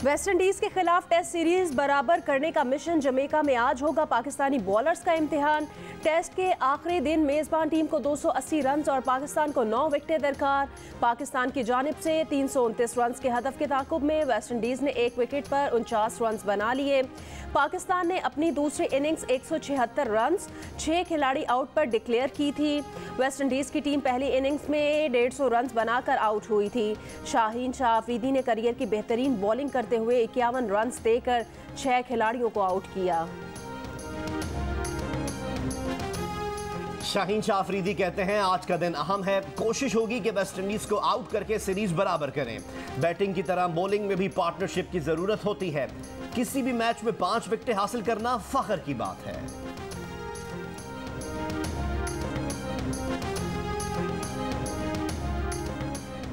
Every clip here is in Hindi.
वेस्टइंडीज के खिलाफ टेस्ट सीरीज बराबर करने का मिशन जमैका में आज होगा पाकिस्तानी बॉलर्स का इम्तिहान। टेस्ट के आखिरी दिन मेजबान टीम को 280 रन और पाकिस्तान को 9 विकेटें दरकार। पाकिस्तान की जानिब से 329 रन के हदफ के ताकुब में वेस्टइंडीज ने 1 विकेट पर 49 रन बना लिए। पाकिस्तान ने अपनी दूसरी इनिंग्स 176 रन 6 खिलाड़ी आउट पर डिक्लेयर की थी। वेस्टइंडीज की टीम पहली इनिंग्स में 150 रन बनाकर आउट हुई थी। शाहीन शाह अफरीदी ने करियर की बेहतरीन बॉलिंग करते हुए 51 रन देकर 6 खिलाड़ियों को आउट किया। शाहीन शाह अफरीदी कहते हैं आज का दिन अहम है, कोशिश होगी कि वेस्टइंडीज को आउट करके सीरीज बराबर करें। बैटिंग की तरह बॉलिंग में भी पार्टनरशिप की जरूरत होती है। किसी भी मैच में 5 विकेटें हासिल करना फख्र की बात है।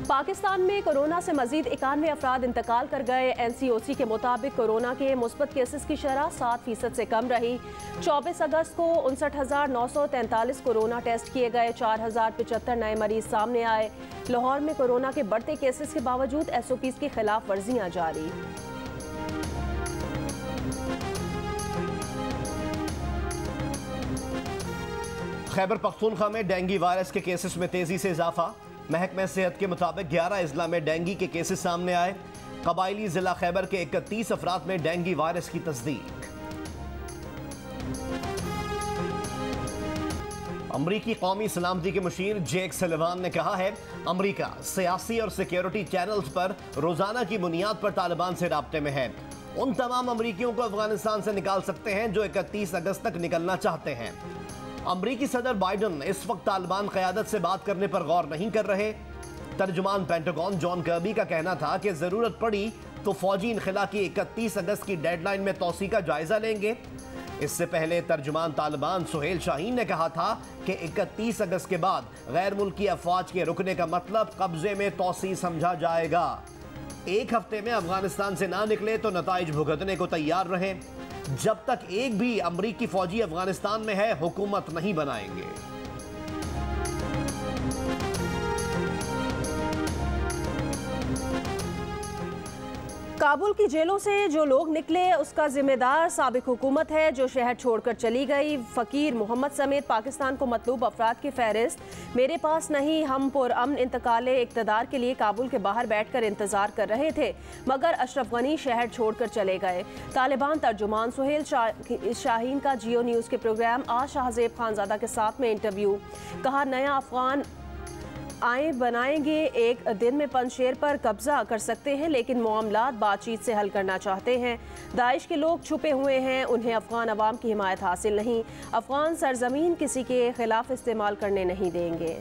पाकिस्तान में कोरोना से मजीद 91 अफराद इंतकाल कर गए। NCOC के मुताबिक कोरोना के मुस्बत केसेस की शरह 7% से कम रही। 24 अगस्त को 59,943 कोरोना टेस्ट किए गए। 4,075 नए मरीज सामने आए। लाहौर में कोरोना के बढ़ते केसेस के बावजूद SOPs की खिलाफ वर्जियां जारी। खैबर पख्तूनख्वा में डेंगू वायरस के केसेस में तेजी से इजाफा। महकमे सेहत के मुताबिक 11 अजला में डेंगू के केसेस सामने आए। कबायली जिला खैबर के 31 अफराद में डेंगू वायरस की तस्दीक। अमरीकी कौमी सलामती के मुशीर जेक सलिवान ने कहा है, अमरीका सियासी और सिक्योरिटी चैनल्स पर रोजाना की बुनियाद पर तालिबान से राब्ते में है। उन तमाम अमरीकियों को अफगानिस्तान से निकाल सकते हैं जो 31 अगस्त तक निकलना चाहते हैं। अमरीकी सदर बाइडन इस वक्त तालिबान क़यादत से बात करने पर गौर नहीं कर रहे। तर्जुमान पेंटागन जॉन कर्बी का कहना था कि ज़रूरत पड़ी तो फौजी इनखला की 31 अगस्त की डेडलाइन में तोसी का जायजा लेंगे। इससे पहले तर्जुमान तालिबान सुहेल शाहीन ने कहा था कि 31 अगस्त के बाद गैर मुल्की अफवाज के रुकने का मतलब कब्जे में तोसी समझा जाएगा। एक हफ्ते में अफगानिस्तान से ना निकले तो नताइज भुगतने को तैयार रहें। जब तक एक भी अमरीकी फौजी अफगानिस्तान में है, हुकूमत नहीं बनाएंगे। काबुल की जेलों से जो लोग निकले उसका जिम्मेदार साबिक हुकूमत है जो शहर छोड़कर चली गई। फकीर मोहम्मद समेत पाकिस्तान को मतलूब अफराद की फहरिस्त मेरे पास नहीं। हम पुरअमन इंतकाले इक़्तिदार के लिए काबुल के बाहर बैठकर इंतजार कर रहे थे, मगर अशरफ गनी शहर छोड़कर चले गए। तालिबान तर्जुमान सुहेल शाहीन का जियो न्यूज़ के प्रोग्राम आज शाहजेब खानजादा के साथ में इंटरव्यू। कहा, नया अफगान आए बनाएंगे, एक दिन में पंजशेर पर कब्जा कर सकते हैं, लेकिन मामलात बातचीत से हल करना चाहते हैं। दाइश के लोग छुपे हुए हैं, उन्हें अफगान अवाम की हिमायत हासिल नहीं। अफगान सरजमीन किसी के खिलाफ इस्तेमाल करने नहीं देंगे।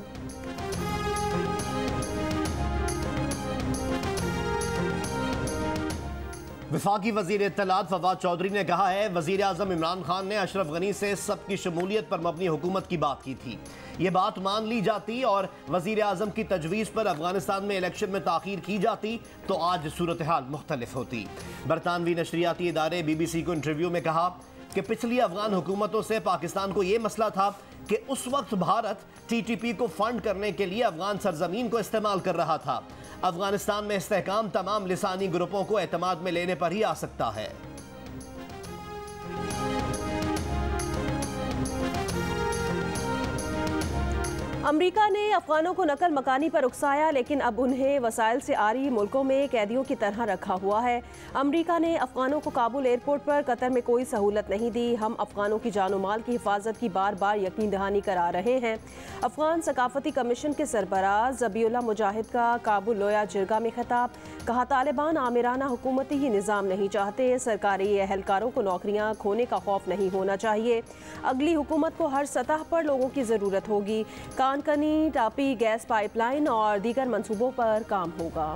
वफाकी वजीर इत्तलात फवाद चौधरी ने कहा है, वजीर आज़म इमरान खान ने अशरफ गनी से सबकी शमूलियत पर मबनी हुकूमत की बात की थी। ये बात मान ली जाती और वजीर आज़म की तजवीज़ पर अफगानिस्तान में इलेक्शन में ताख़ीर की जाती तो आज सूरत हाल मुख्तलिफ होती। बरतानवी नशरियाती इदारे BBC को इंटरव्यू में कहा कि पिछली अफगान हुकूमतों से पाकिस्तान को यह मसला था कि उस वक्त भारत TTP को फंड करने के लिए अफगान सरजमीन को इस्तेमाल कर रहा था। अफगानिस्तान में इस्तेहकाम तमाम लिसानी ग्रुपों को एतमाद में लेने पर ही आ सकता है। अमरीका ने अफगानों को नकल मकानी पर उकसाया, लेकिन अब उन्हें वसाइल से आ रही मुल्कों में कैदियों की तरह रखा हुआ है। अमरीका ने अफगानों को काबुल एयरपोर्ट पर कतर में कोई सहूलत नहीं दी। हम अफगानों की जानो माल की हिफाजत की बार बार यकीन दहानी करा रहे हैं। अफगान सकाफती कमीशन के सरबराह ज़बीउल्लाह मुजाहिद का काबुल लोया जिरगा में खिताब। कहा, तालिबान आमिराना हुकूमती ही निज़ाम नहीं चाहते। सरकारी एहलकारों को नौकरियाँ खोने का खौफ नहीं होना चाहिए। अगली हुकूमत को हर सतह पर लोगों की ज़रूरत होगी। कानकनी टापी गैस पाइपलाइन और दीगर मंसूबों पर काम होगा।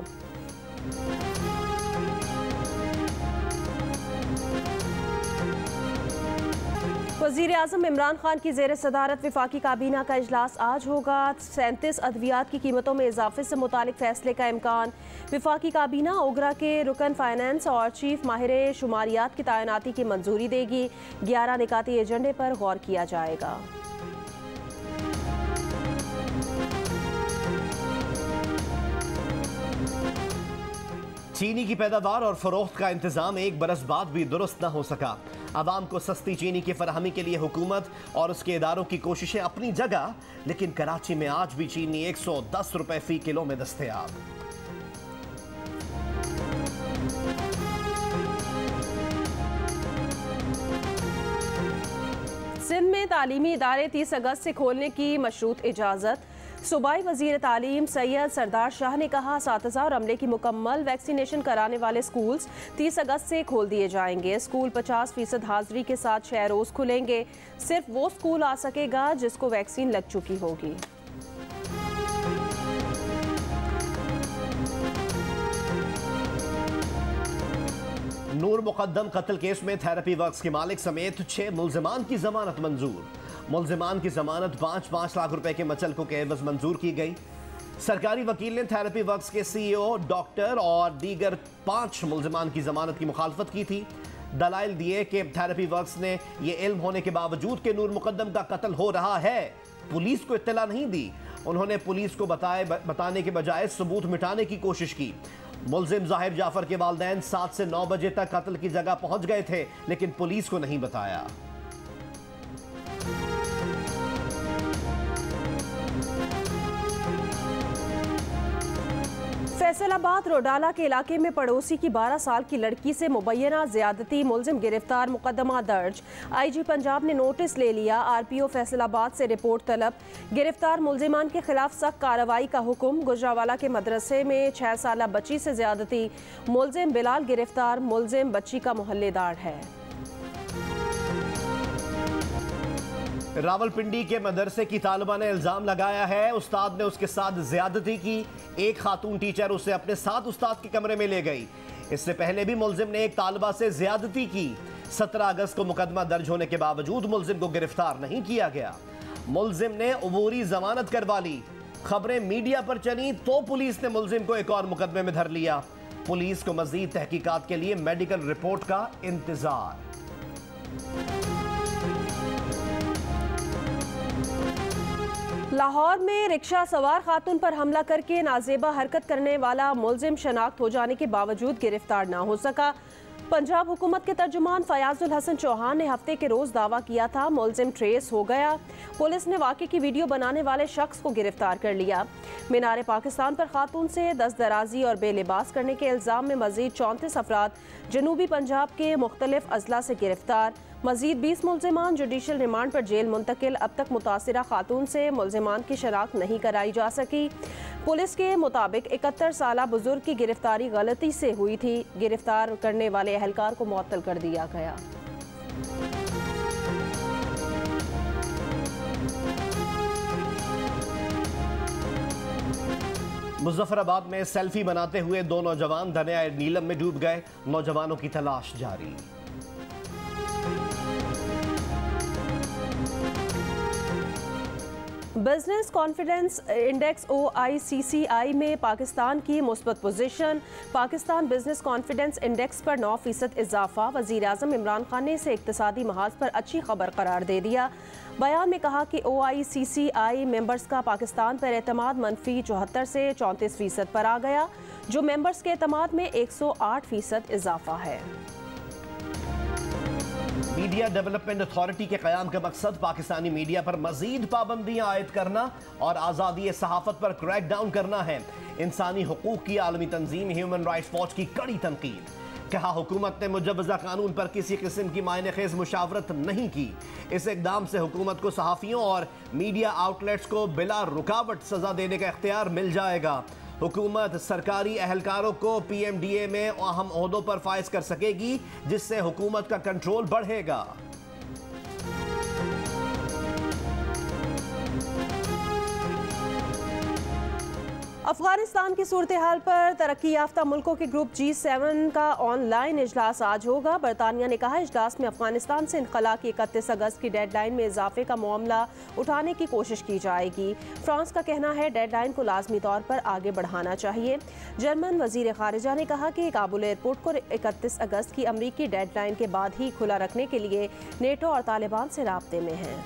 वज़ीर आज़म इमरान खान की ज़ेर सदारत वफाकी काबीना का इजलास आज होगा। 37 अद्वियात की कीमतों में इजाफे से मुतालिक फैसले का इम्कान। वफाकी काबीना ओगरा के रुकन फाइनेंस और चीफ माहिर शुमारियात की तैनाती की मंजूरी देगी। 11 निकाती एजेंडे पर गौर किया जाएगा। चीनी की पैदावार और फरोख्त का इंतजाम एक बरस बाद भी दुरुस्त न हो सका। आवाम को सस्ती चीनी की फराहमी के लिए हुकूमत और उसके इदारों की कोशिशें अपनी जगह, लेकिन कराची में आज भी चीनी 110 रुपए फी किलो में दस्तयाब। सिंध में तालीमी इदारे 30 अगस्त से खोलने की मशरूत इजाज़त। सूबाई वज़ीर तालीम सैयद सरदार शाह ने कहा 7,000 अमले की मुकम्मल वैक्सीनेशन कराने वाले स्कूल्स 30 अगस्त से खोल दिए जाएंगे। स्कूल 50% हाजिरी के साथ 6 रोज़ खुलेंगे। सिर्फ वो स्कूल आ सकेगा जिसको वैक्सीन लग चुकी होगी। नूर मुकद्दम कत्ल केस में थेरेपी वर्क्स के मालिक समेत 6 मुल्जिमान की जमानत मंजूर। मुल्जिमान की जमानत 5-5 लाख रुपए के मचलकों के एवज मंजूर की गई। सरकारी वकील ने थेरेपी वर्क्स के CEO, डॉक्टर और दीगर 5 मुल्जिमान की जमानत की मुखालफत की थी। दलाइल दिए कि थेरेपी वर्क्स ने यह इल्म होने के बावजूद कि नूर मुकद्दम का कत्ल हो रहा है, पुलिस को इत्तला नहीं दी। उन्होंने पुलिस को बताने के बजाय सबूत मिटाने की कोशिश की। मुल्जिम जाहिर जाफर के वालिदैन 7 से 9 बजे तक कत्ल की जगह पहुंच गए थे, लेकिन पुलिस को नहीं बताया। फैसलाबाद रोडाला के इलाके में पड़ोसी की 12 साल की लड़की से मुबैना ज्यादती, मुल्जिम गिरफ्तार, मुकदमा दर्ज। IG पंजाब ने नोटिस ले लिया। RPO फैसलाबाद से रिपोर्ट तलब। गिरफ्तार मुल्जिमान के खिलाफ सख्त कार्रवाई का हुक्म। गुजरावाला के मदरसे में 6 साला बच्ची से ज्यादती, मुल्जिम बिलाल गिरफ्तार, मुल्जिम बच्ची का मोहल्लेदार है। रावलपिंडी के मदरसे की तालिबा ने इल्जाम लगाया है उस्ताद ने उसके साथ ज्यादती की। एक खातून टीचर उसे अपने साथ उस्ताद के कमरे में ले गई। इससे पहले भी मुल्जिम ने एक तालिबा से ज्यादती की। 17 अगस्त को मुकदमा दर्ज होने के बावजूद मुल्जिम को गिरफ्तार नहीं किया गया। मुल्जिम ने उबूरी जमानत करवा ली। खबरें मीडिया पर चली तो पुलिस ने मुल्जिम को एक और मुकदमे में धर लिया। पुलिस को मजीद तहकीकात के लिए मेडिकल रिपोर्ट का इंतजार। लाहौर में रिक्शा सवार खातून पर हमला करके नाजेबा हरकत करने वाला मुल्जिम शनाख्त हो जाने के बावजूद गिरफ्तार ना हो सका। पंजाब हुकूमत के तर्जुमान फयाजुल हसन चौहान ने हफ्ते के रोज दावा किया था मुल्जिम ट्रेस हो गया। पुलिस ने वाक़े की वीडियो बनाने वाले शख्स को गिरफ्तार कर लिया। मीनार पाकिस्तान पर खातून से दस्तदराजी और बेलिबास करने के इल्ज़ाम में मजीद 34 अफराद जनूबी पंजाब के मुख्तलिफ अजला से गिरफ्तार। मजीद 20 मुल्जिमान जुडिशल रिमांड पर जेल मुंतकिल। अब तक मुतासिरा खातून से मुल्जिमान की शनाख्त नहीं कराई जा सकी। पुलिस के मुताबिक 71 साला बुजुर्ग की गिरफ्तारी गलती से हुई थी। गिरफ्तार करने वाले अहलकार को मुअत्तल कर दिया गया। मुजफ्फराबाद में सेल्फी बनाते हुए 2 नौजवान दरिया नीलम में डूब गए। नौजवानों की तलाश जारी। बिजनेस कॉन्फिडेंस इंडेक्स OICCI में पाकिस्तान की मुस्बत position. Pakistan business confidence index पर 9% इजाफा। वज़ीर आज़म इमरान खान ने इसे इक्तिसादी महाज पर अच्छी खबर करार दे दिया। बयान में कहा कि OICCI मेंबर्स का पाकिस्तान पर एतमाद मनफी 74 से 34% पर आ गया, जो मेंबर्स के एतमाद में 108% इजाफा है। मीडिया डेवलपमेंट अथॉरिटी के क़याम का मकसद पाकिस्तानी मीडिया पर मजीद पाबंदियां आयद करना और आज़ादी सहाफ़त पर क्रैक डाउन करना है। इंसानी हुकूक की आलमी तंजीम ह्यूमन राइट्स वॉच की कड़ी तनकीद। कहा हुकूमत ने मुजव्वज़ा कानून पर किसी किस्म की मायने-खेज़ मुशावरत नहीं की। इस इक़दाम से हुकूमत को सहाफ़ियों और मीडिया आउटलेट्स को बिला रुकावट सज़ा देने का इख्तियार मिल जाएगा। हुकूमत सरकारी अहलकारों को PMDA में अहम ओहदों पर फाइज कर सकेगी, जिससे हुकूमत का कंट्रोल बढ़ेगा। अफगानिस्तान की सूरत हाल पर तरक्की याफ्ता मुल्कों के ग्रुप G7 का ऑनलाइन इजलास आज होगा। बरतानिया ने कहा इजलास में अफगानिस्तान से इनखला की 31 अगस्त की डेडलाइन में इजाफे का मामला उठाने की कोशिश की जाएगी। फ्रांस का कहना है डेडलाइन को लाजमी तौर पर आगे बढ़ाना चाहिए। जर्मन वजीर खारिजा ने कहा कि काबुल एयरपोर्ट को 31 अगस्त की अमरीकी डेडलाइन के बाद ही खुला रखने के लिए नेटो और तालिबान से राब्ते में है।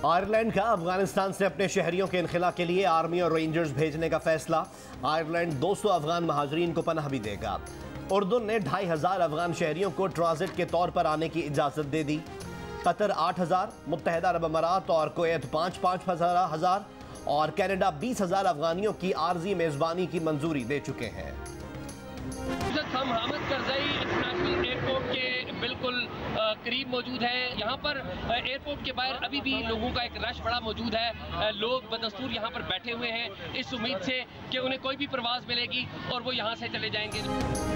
आयरलैंड का अफगानिस्तान से अपने शहरियों के इनखला के लिए आर्मी और रेंजर्स भेजने का फैसला। आयरलैंड 200 अफगान महाजरीन को पनाह भी देगा। उर्दू ने 2500 अफगान शहरियों को ट्रांजिट के तौर पर आने की इजाज़त दे दी। कतर 8000, मुत्तहदा अरब अमारात और कुवैत 5,000 और कनाडा 20,000 अफगानियों की आर्जी मेज़बानी की मंजूरी दे चुके हैं। हम हामिद करज़ई इंटरनेशनल एयरपोर्ट के बिल्कुल करीब मौजूद है। यहाँ पर एयरपोर्ट के बाहर अभी भी लोगों का एक रश बड़ा मौजूद है। लोग बदस्तूर यहाँ पर बैठे हुए हैं इस उम्मीद से कि उन्हें कोई भी परवाज़ मिलेगी और वो यहाँ से चले जाएंगे।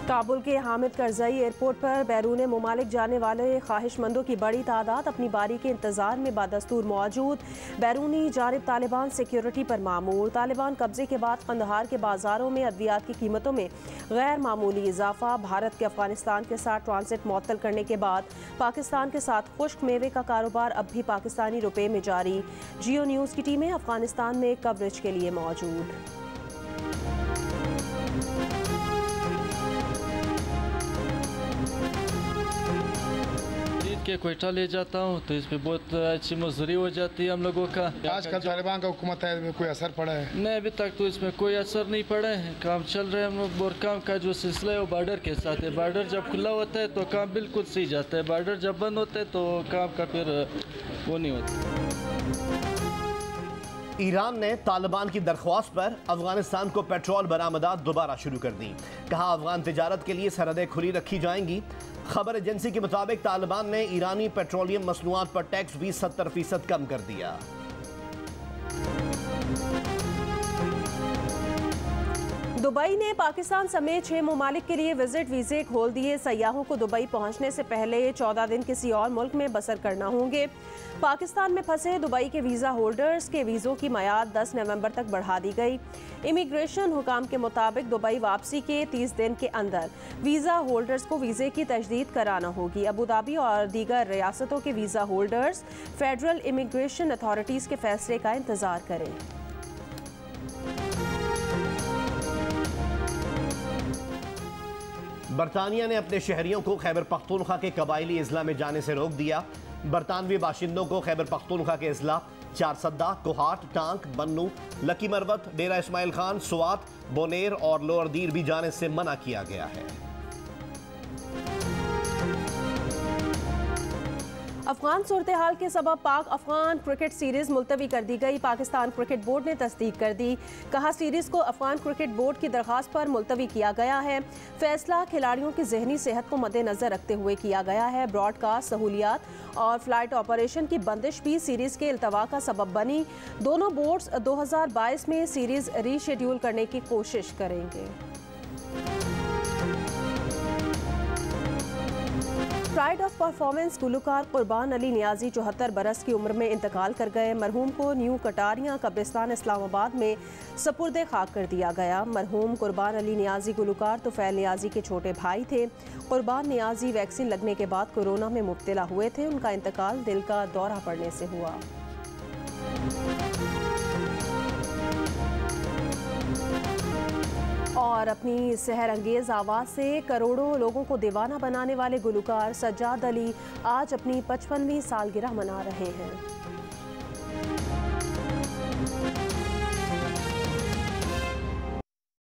काबुल के हामिद करज़ई एयरपोर्ट पर बैरून मुमालिक जाने वाले ख्वाहिशमंदों की बड़ी तादाद अपनी बारी के इंतजार में बादस्तूर मौजूद। बैरूनी जानिब तालिबान सिक्योरिटी पर मामूर। तालिबान कब्जे के बाद कंदहार के बाजारों में अद्वियात की कीमतों में गैर मामूली इजाफा। भारत के अफगानिस्तान के साथ ट्रांजिट मुअत्तल करने के बाद पाकिस्तान के साथ खुश्क मेवे का कारोबार अब भी पाकिस्तानी रुपये में जारी। जियो न्यूज़ की टीमें अफगानिस्तान में कवरेज के लिए मौजूद। के कोयटा ले जाता हूँ तो इसमें बहुत अच्छी मजदूरी हो जाती है हम लोगों का। आजकल तालिबान का हुकूमत है, इसमें कोई असर पड़ा है? नहीं, अभी तक तो इसमें कोई असर नहीं पड़ा है। काम चल रहे हैं हम लोग। और काम का जो सिलसिला है वो बॉर्डर के साथ है। बॉर्डर जब खुला होता है तो काम बिल्कुल सही जाता है। बॉर्डर जब बंद होता है तो काम का फिर वो नहीं होता। ईरान ने तालिबान की दरख्वास्त पर अफगानिस्तान को पेट्रोल बरामदात दोबारा शुरू कर दी। कहा अफगान तिजारत के लिए सरहदें खुली रखी जाएंगी। खबर एजेंसी के मुताबिक तालिबान ने ईरानी पेट्रोलियम मसनूआत पर टैक्स भी 70% कम कर दिया। दुबई ने पाकिस्तान समेत 6 ममालिक के लिए विजिट वीज़े खोल दिए। सयाहों को दुबई पहुंचने से पहले 14 दिन किसी और मुल्क में बसर करना होंगे। पाकिस्तान में फंसे दुबई के वीज़ा होल्डर्स के वीज़ों की मियाद 10 नवंबर तक बढ़ा दी गई। इमिग्रेशन हुकाम के मुताबिक दुबई वापसी के 30 दिन के अंदर वीज़ा होल्डर्स को वीज़े की तजदीद कराना होगी। अबू धाबी और दीगर रियासतों के visa holders federal immigration authorities के फैसले का इंतज़ार करें। बरतानिया ने अपने शहरियों को खैबर पख्तूनख्वा के कबायली अजला में जाने से रोक दिया। बरतानवी बाशिंदों को खैबर पख्तूनख्वा के अजला चारसद्दा, कोहाट, टांक, बन्नू, लकी मरवत, डेरा इस्माइल खान, स्वात, बोनेर और लोअर दीर भी जाने से मना किया गया है। अफगान सूरत हाल के सबब पाक अफगान क्रिकेट सीरीज मुलतवी कर दी गई। पाकिस्तान क्रिकेट बोर्ड ने तस्दीक कर दी। कहा सीरीज को अफगान क्रिकेट बोर्ड की दरख्वास्त पर मुलतवी किया गया है। फैसला खिलाड़ियों की जहनी सेहत को मद्देनजर रखते हुए किया गया है। ब्रॉडकास्ट सहूलियात और फ्लाइट ऑपरेशन की बंदिश भी सीरीज के इल्तवा का सबब बनी। दोनों बोर्ड्स 2022 में सीरीज रीशेड्यूल करने की कोशिश करेंगे। प्राइड ऑफ परफॉर्मेंस गुलकार कुर्बान अली नियाजी 74 बरस की उम्र में इंतकाल कर गए। मरहूम को न्यू कटारिया कब्रिस्तान इस्लामाबाद में सपुर्दे खाक कर दिया गया। मरहूम कुर्बान अली नियाजी गुलकार तुफैल नियाजी के छोटे भाई थे। कुर्बान नियाजी वैक्सीन लगने के बाद कोरोना में मुब्तला हुए थे। उनका इंतकाल दिल का दौरा पड़ने से हुआ। और अपनी सहर अंगेज आवाज़ से करोड़ों लोगों को दीवाना बनाने वाले गुलकार सज्जाद अली आज अपनी 55वीं सालगिरह मना रहे हैं।